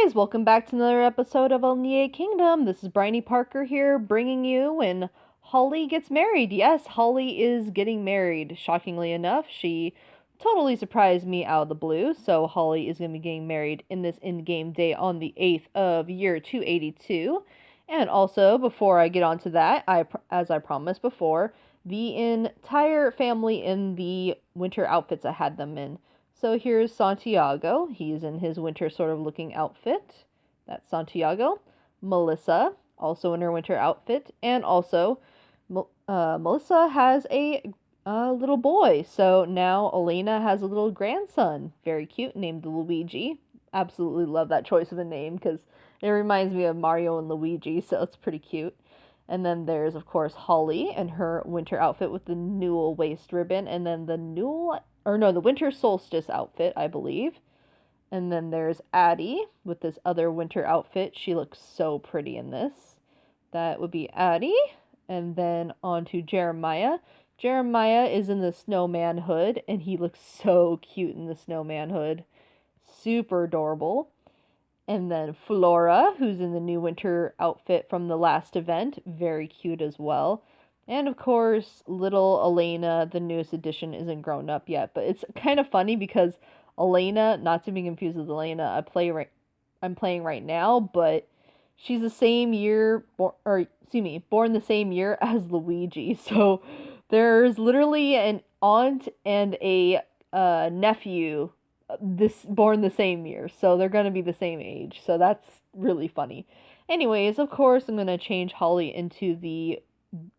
guys, welcome back to another episode of Elnea Kingdom. This is Bryony Parker here, bringing you when Holly gets married. Yes, Holly is getting married. Shockingly enough, she totally surprised me out of the blue. So Holly is going to be getting married in this in-game day on the 8th of year 282. And also, before I get on to that, as I promised before, the entire family in the winter outfits I had them in. So here's Santiago. He's in his winter sort of looking outfit. That's Santiago. Melissa, also in her winter outfit. And also, Melissa has a little boy. So now Elena has a little grandson. Very cute, named Luigi. Absolutely love that choice of a name because it reminds me of Mario and Luigi, so it's pretty cute. And then there's, of course, Holly in her winter outfit with the Newell waist ribbon, and then the winter solstice outfit, I believe. And then there's Addie with this other winter outfit. She looks so pretty in this. That would be Addie. And then on to Jeremiah. Jeremiah is in the snowman hood, and he looks so cute in the snowman hood. Super adorable. And then Flora, who's in the new winter outfit from the last event. Very cute as well. And of course, little Elena, the newest edition, isn't grown up yet. But it's kind of funny because Elena, not to be confused with Elena, I'm playing right now, but she's the same year, born the same year as Luigi. So there's literally an aunt and a nephew born the same year, so they're gonna be the same age. So that's really funny. Anyways, of course, I'm gonna change Holly into the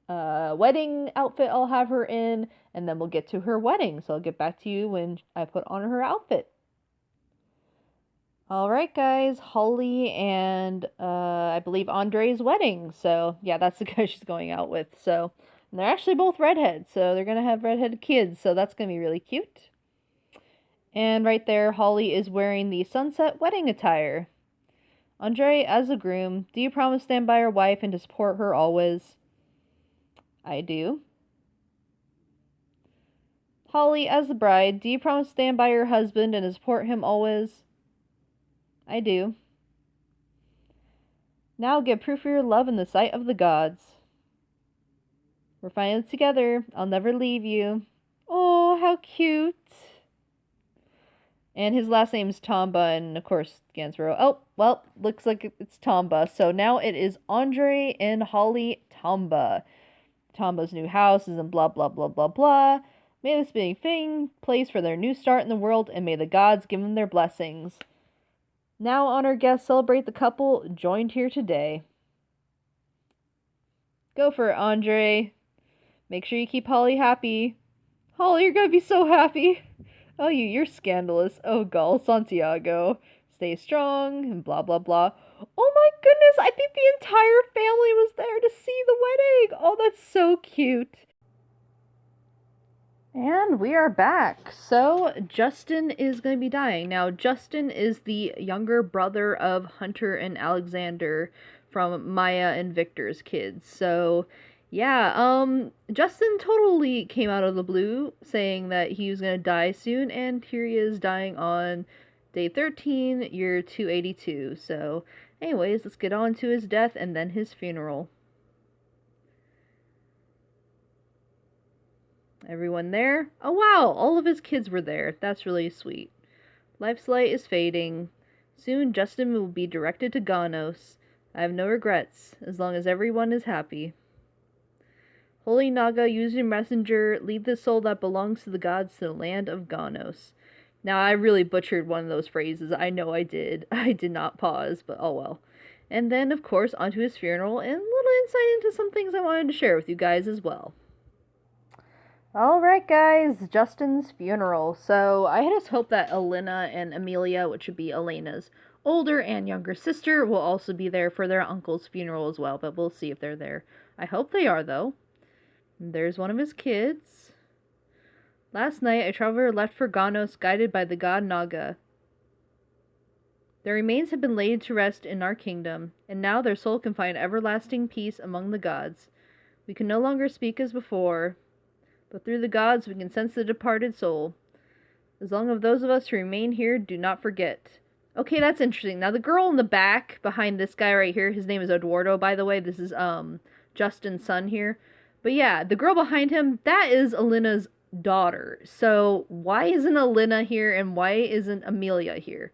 wedding outfit I'll have her in, and then we'll get to her wedding. So I'll get back to you when I put on her outfit. All right, guys, Holly and I believe Andre's wedding. So yeah, that's the guy she's going out with. So and they're actually both redheads, so they're gonna have redheaded kids. So that's gonna be really cute. And right there, Holly is wearing the sunset wedding attire. Andre, as the groom, do you promise to stand by your wife and to support her always? I do. Holly, as the bride, do you promise to stand by your husband and to support him always? I do. Now give proof of your love in the sight of the gods. We're finally together. I'll never leave you. Oh, how cute. And his last name is Tamba, and of course, Gansborough. Oh, well, looks like it's Tamba. So now it is Andre and Holly Tamba. Tamba's new house is in blah, blah, blah, blah, blah. May this be a fitting place for their new start in the world, and may the gods give them their blessings. Now, honored guests, celebrate the couple joined here today. Go for it, Andre. Make sure you keep Holly happy. Holly, you're gonna be so happy. Oh, you're scandalous. Oh, gall, Santiago. Stay strong, and blah, blah, blah. Oh my goodness, I think the entire family was there to see the wedding. Oh, that's so cute. And we are back. So, Justin is going to be dying. Now, Justin is the younger brother of Hunter and Alexander from Maya and Victor's kids. So, yeah, Justin totally came out of the blue saying that he was gonna die soon, and here he is dying on day 13, year 282. So, anyways, let's get on to his death and then his funeral. Everyone there? Oh wow, all of his kids were there. That's really sweet. Life's light is fading. Soon Justin will be directed to Ganos. I have no regrets, as long as everyone is happy. Holy Naga, use your messenger, lead the soul that belongs to the gods to the land of Ganos. Now, I really butchered one of those phrases. I know I did. I did not pause, but oh well. And then, of course, onto his funeral, and a little insight into some things I wanted to share with you guys as well. Alright, guys, Justin's funeral. So, I just hope that Elena and Amelia, which would be Elena's older and younger sister, will also be there for their uncle's funeral as well, but we'll see if they're there. I hope they are, though. There's one of his kids. Last night, a traveler left for Ganos, guided by the god Naga. Their remains have been laid to rest in our kingdom, and now their soul can find everlasting peace among the gods. We can no longer speak as before, but through the gods we can sense the departed soul. As long as those of us who remain here do not forget, Okay, that's interesting. Now the girl in the back behind this guy right here, his name is Eduardo, by the way. This is Justin's son here. But yeah, the girl behind him, that is Elena's daughter. So why isn't Elena here and why isn't Amelia here?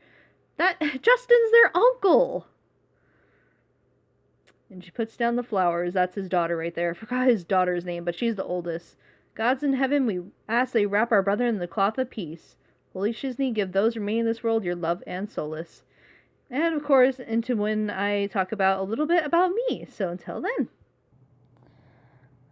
That Justin's their uncle. And she puts down the flowers. That's his daughter right there. I forgot his daughter's name, but she's the oldest. Gods in heaven, we ask they wrap our brother in the cloth of peace. Holy Shizney, give those remaining in this world your love and solace. And of course, into when I talk about a little bit about me. So until then.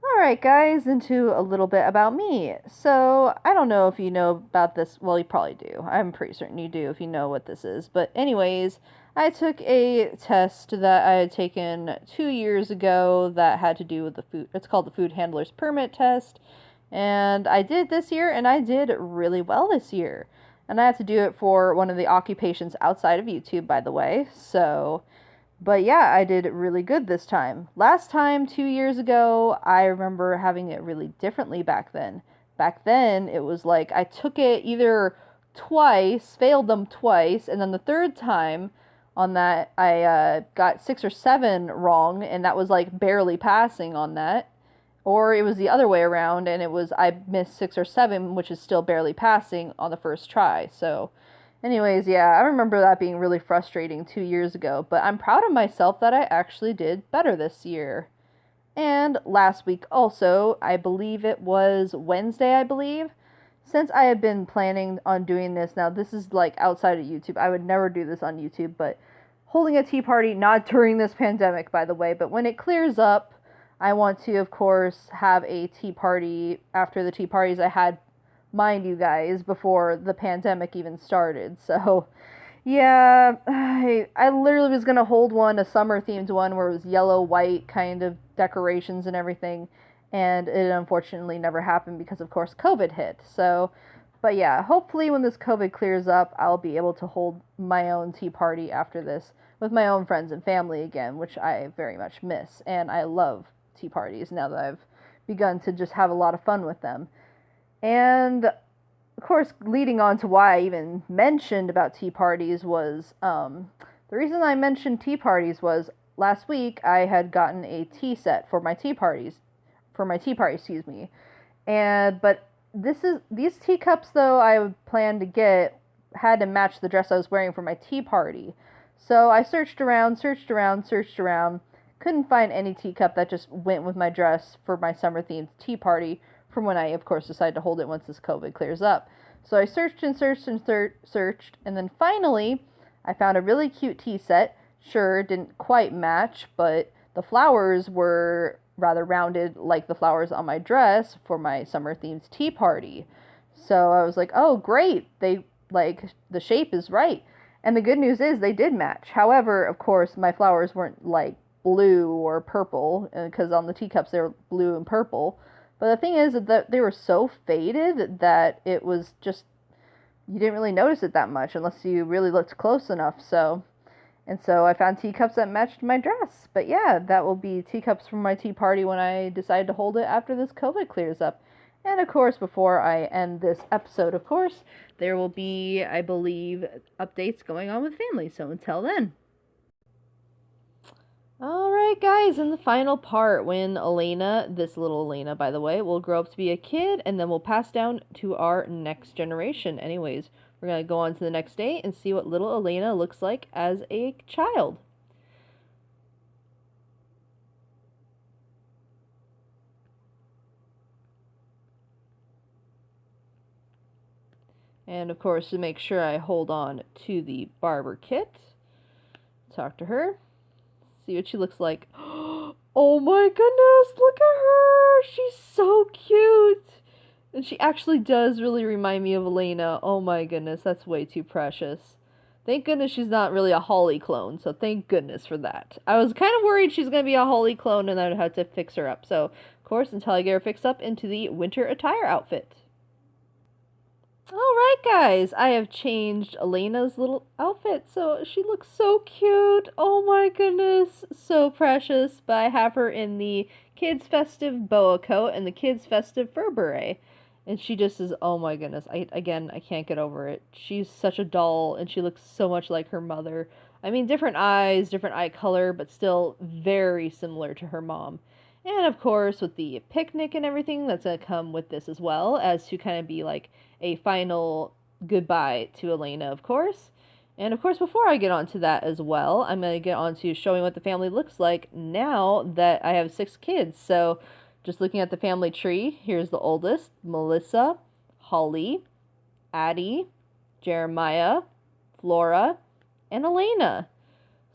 Alright, guys, into a little bit about me. So, I don't know if you know about this. Well, you probably do. I'm pretty certain you do if you know what this is. But, anyways, I took a test that I had taken 2 years ago that had to do with the food. It's called the Food Handler's Permit Test. And I did this year, and I did really well this year. And I had to do it for one of the occupations outside of YouTube, by the way. So, but yeah, I did really good this time. Last time, 2 years ago, I remember having it really differently back then. Back then, it was like I took it either twice, failed them twice, and then the third time on that, I got 6 or 7 wrong, and that was like barely passing on that. Or it was the other way around, and it was I missed 6 or 7, which is still barely passing on the first try. So, anyways, yeah, I remember that being really frustrating 2 years ago, but I'm proud of myself that I actually did better this year. And last week also, I believe it was Wednesday, I believe. Since I have been planning on doing this, now this is like outside of YouTube. I would never do this on YouTube, but holding a tea party, not during this pandemic, by the way, but when it clears up, I want to, of course, have a tea party after the tea parties I had, mind you guys, before the pandemic even started. So, yeah, I literally was going to hold one, a summer themed one, where it was yellow, white kind of decorations and everything. And it unfortunately never happened because, of course, COVID hit. So, but yeah, hopefully when this COVID clears up, I'll be able to hold my own tea party after this with my own friends and family again, which I very much miss. And I love tea parties now that I've begun to just have a lot of fun with them. And of course, leading on to why I even mentioned about tea parties was the reason I mentioned tea parties was last week I had gotten a tea set for my tea parties, excuse me. And but these teacups though I planned to get had to match the dress I was wearing for my tea party. So I searched around, couldn't find any teacup that just went with my dress for my summer themed tea party from when I, of course, decided to hold it once this COVID clears up. So I searched and searched and searched, and then finally I found a really cute tea set. Sure, didn't quite match, but the flowers were rather rounded like the flowers on my dress for my summer themed tea party. So I was like, oh, great. They, like, the shape is right. And the good news is they did match. However, of course, my flowers weren't like blue or purple, because on the teacups they were blue and purple. But the thing is that they were so faded that it was just, you didn't really notice it that much unless you really looked close enough. So I found teacups that matched my dress. But yeah, that will be teacups from my tea party when I decide to hold it after this COVID clears up. And of course, before I end this episode, of course, there will be, I believe, updates going on with family. So until then. Alright, guys, in the final part, when Elena, this little Elena, by the way, will grow up to be a kid, and then we'll pass down to our next generation. Anyways, we're going to go on to the next day and see what little Elena looks like as a child. And, of course, to make sure I hold on to the barber kit, talk to her, see what she looks like. Oh my goodness, look at her! She's so cute! And she actually does really remind me of Elena. Oh my goodness, that's way too precious. Thank goodness she's not really a Holly clone, so thank goodness for that. I was kind of worried she's going to be a Holly clone and I'd have to fix her up. So, of course, until I get her fixed up into the winter attire outfit. Alright, guys, I have changed Elena's little outfit, so she looks so cute. Oh my goodness, so precious. But I have her in the kids' festive boa coat and the kids' festive fur beret. And she just is, oh my goodness. I can't get over it. She's such a doll, and she looks so much like her mother. I mean, different eyes, different eye color, but still very similar to her mom. And of course, with the picnic and everything, that's gonna come with this as well, as to kind of be like a final goodbye to Elena, of course. And of course, before I get onto that as well, I'm gonna get on to showing what the family looks like now that I have 6 kids. So just looking at the family tree, here's the oldest, Melissa, Holly, Addie, Jeremiah, Flora, and Elena.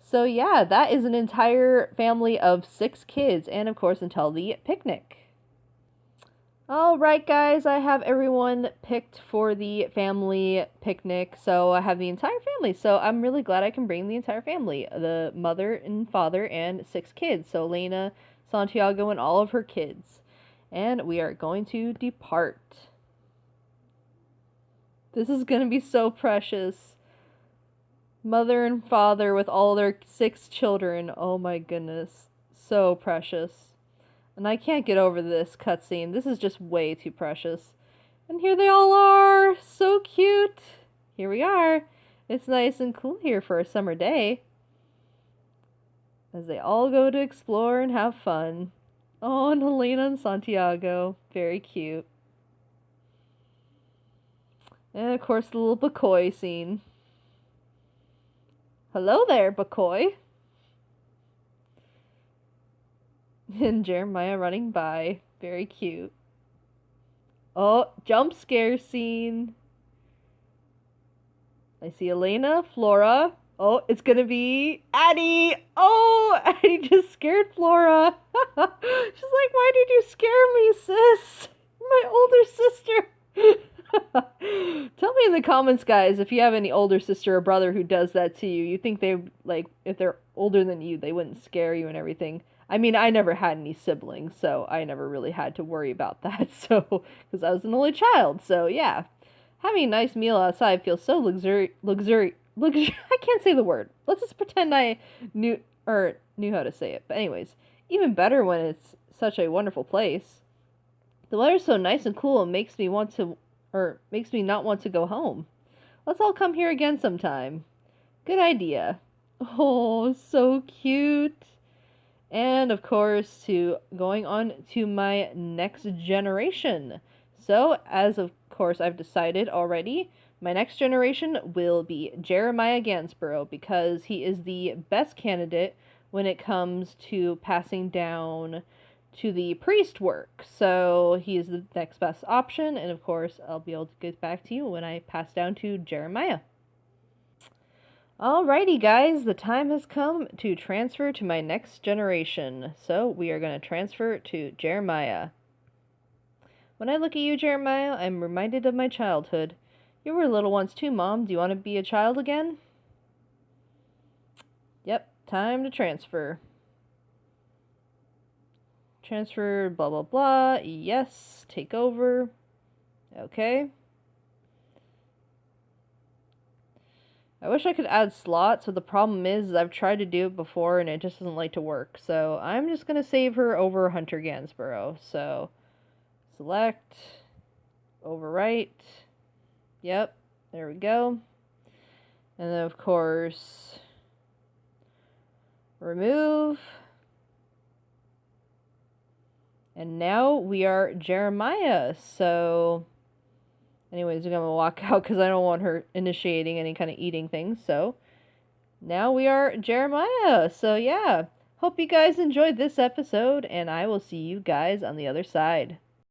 So yeah, that is an entire family of 6 kids, and of course until the picnic. Alright guys, I have everyone picked for the family picnic, so I have the entire family, so I'm really glad I can bring the entire family, the mother and father and 6 kids, so Elena, Santiago, and all of her kids. And we are going to depart. This is going to be so precious. Mother and father with all their 6 children, oh my goodness, so precious. And I can't get over this cutscene. This is just way too precious. And here they all are! So cute! Here we are. It's nice and cool here for a summer day. As they all go to explore and have fun. Oh, and Helena and Santiago. Very cute. And of course the little Bacoy scene. Hello there, Bacoy! And Jeremiah running by. Very cute. Oh, jump scare scene. I see Elena, Flora. Oh, it's gonna be Addie. Oh, Addie just scared Flora. She's like, why did you scare me, sis? My older sister. Tell me in the comments, guys, if you have any older sister or brother who does that to you. You think they, like, if they're older than you, they wouldn't scare you and everything. I mean, I never had any siblings, so I never really had to worry about that, so, because I was an only child, so yeah. Having a nice meal outside feels so luxury, I can't say the word. Let's just pretend I knew how to say it. But anyways, even better when it's such a wonderful place. The weather's so nice and cool, it makes me not want to go home. Let's all come here again sometime. Good idea. Oh, so cute. And of course, going on to my next generation. So, as of course I've decided already, my next generation will be Jeremiah Gansborough, because he is the best candidate when it comes to passing down to the priest work. So he is the next best option, and of course I'll be able to get back to you when I pass down to Jeremiah. Alrighty guys, the time has come to transfer to my next generation. So we are going to transfer to Jeremiah. When I look at you, Jeremiah, I'm reminded of my childhood. You were little once too, Mom. Do you want to be a child again? Yep, time to transfer. Transfer, blah, blah, blah. Yes, take over. Okay. I wish I could add slots, but the problem is I've tried to do it before and it just doesn't like to work. So I'm just going to save her over Hunter Gansborough. So select, overwrite. Yep, there we go. And then of course, remove. And now we are Jeremiah. So anyways, I'm going to walk out because I don't want her initiating any kind of eating things. So now we are Jeremiah. So yeah, hope you guys enjoyed this episode, and I will see you guys on the other side.